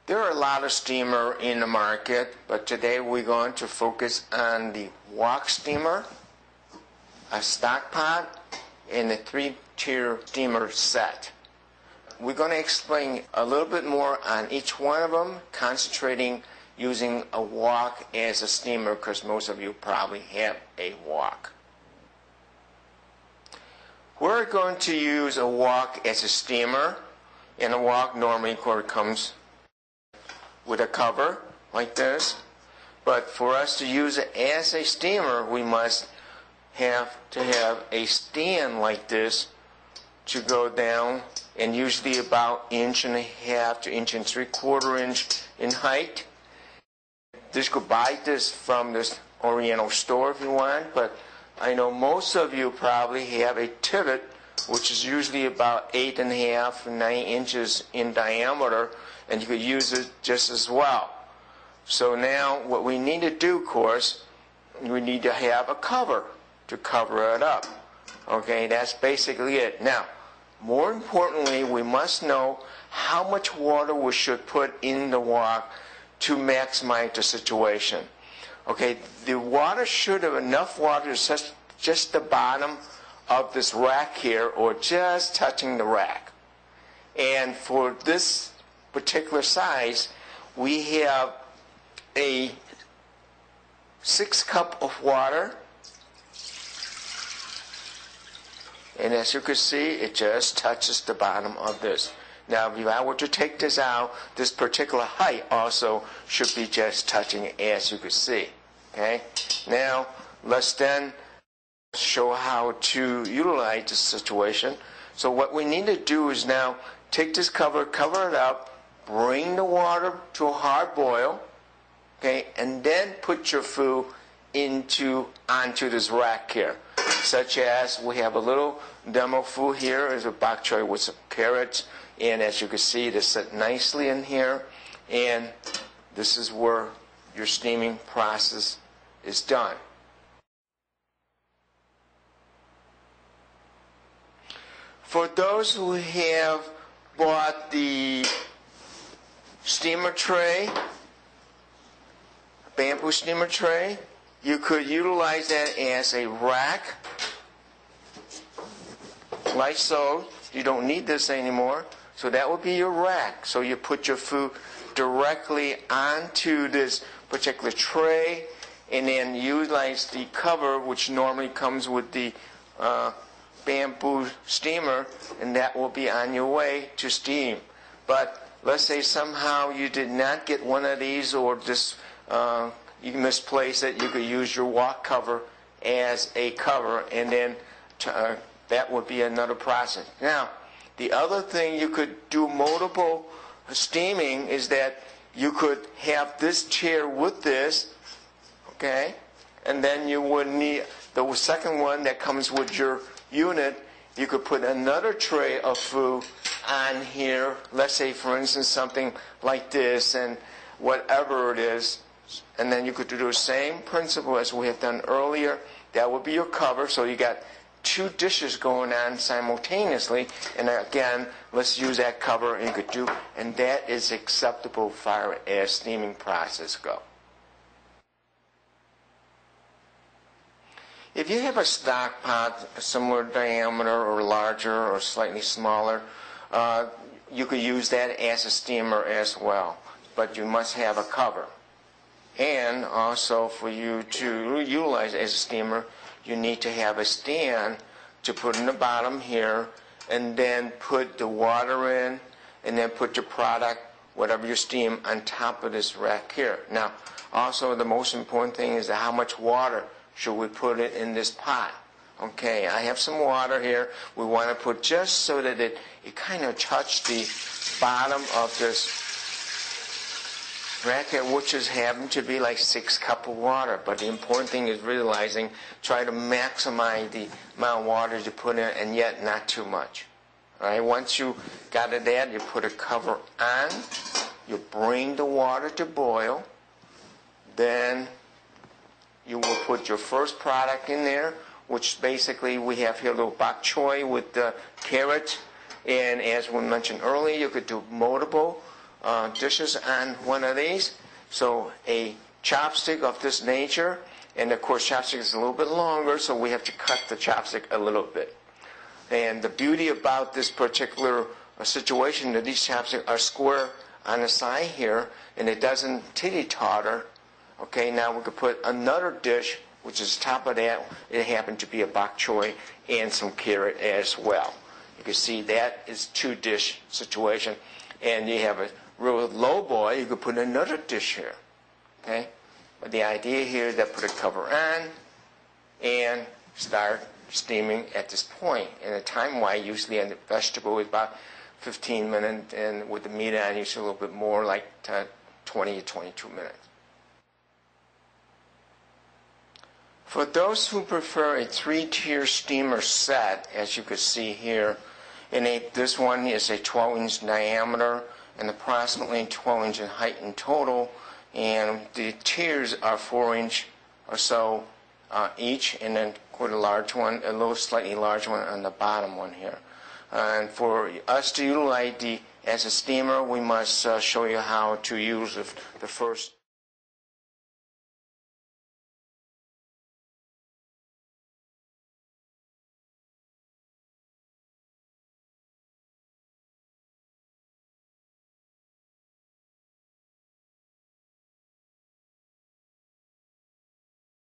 There are a lot of steamer in the market, but today we're going to focus on the wok steamer, a stock pot, and a 3-tier steamer set. We're going to explain a little bit more on each one of them, concentrating using a wok as a steamer because most of you probably have a wok. We're going to use a wok as a steamer, and a wok normally comes with a cover like this, but for us to use it as a steamer we must have to have a stand like this to go down, and usually about 1.5 to 1.75 inch in height. You could buy this from this Oriental store if you want, but I know most of you probably have a tivet which is usually about 8.5 and 9 inches in diameter, and you could use it just as well. So now what we need to do, of course, we need to have a cover to cover it up. Okay, that's basically it. Now, more importantly, we must know how much water we should put in the wok to maximize the situation. Okay, the water should have enough water to touch just the bottom of this rack here, or just touching the rack. And for this particular size, we have a 6 cups of water, and as you can see, it just touches the bottom of this. Now if I were to take this out, this particular height also should be just touching it, as you can see. Okay, now let's then show how to utilize this situation. So what we need to do is now take this cover it up, bring the water to a hard boil, okay, and then put your food onto this rack here. Such as we have a little demo food here is a bok choy with some carrots, and as you can see, they sit nicely in here, and this is where your steaming process is done. For those who have bought the steamer tray, bamboo steamer tray, you could utilize that as a rack, like so. You don't need this anymore, so that would be your rack. So you put your food directly onto this particular tray, and then utilize the cover, which normally comes with the bamboo steamer, and that will be on your way to steam. But let's say somehow you did not get one of these, or just you misplaced it, you could use your wok cover as a cover, and then that would be another process. Now, the other thing you could do multiple steaming is that you could have this chair with this, okay, and then you would need the second one that comes with your unit. You could put another tray of food on here, let's say for instance something like this, and whatever it is, and then you could do the same principle as we have done earlier. That would be your cover, so you got 2 dishes going on simultaneously, and again, let's use that cover, and you could do, and that is acceptable as far as steaming process go. If you have a stock pot, a similar diameter or larger or slightly smaller, you could use that as a steamer as well, but you must have a cover. And also for you to utilize it as a steamer, you need to have a stand to put in the bottom here, and then put the water in, and then put your product, whatever you steam, on top of this rack here. Now, also the most important thing is how much water should we put it in this pot. Okay, I have some water here. We want to put just so that it kind of touches the bottom of this rack here, which is happen to be like 6 cups of water. But the important thing is realizing, try to maximize the amount of water you put in, and yet not too much. All right, once you got it there, you put a cover on, you bring the water to boil, then you will put your first product in there, which basically we have here a little bok choy with the carrot, and as we mentioned earlier, you could do multiple dishes on one of these. So a chopstick of this nature, and of course chopstick is a little bit longer, so we have to cut the chopstick a little bit. And the beauty about this particular situation that these chopsticks are square on the side here, and it doesn't titty-totter. Okay, now we could put another dish, which is top of that. It happened to be a bok choy and some carrot as well. You can see that is two-dish situation. And you have a real low boil, you could put another dish here. Okay, but the idea here is that put a cover on and start steaming at this point. And the time-wise, usually on the vegetable is about 15 minutes, and with the meat on, usually a little bit more, like 20 to 22 minutes. For those who prefer a 3-tier steamer set, as you can see here, this one is a 12-inch diameter and approximately 12-inch in height in total, and the tiers are 4-inch or so each, and then quite a large one, a little slightly large one on the bottom one here. And for us to utilize as a steamer, we must show you how to use the first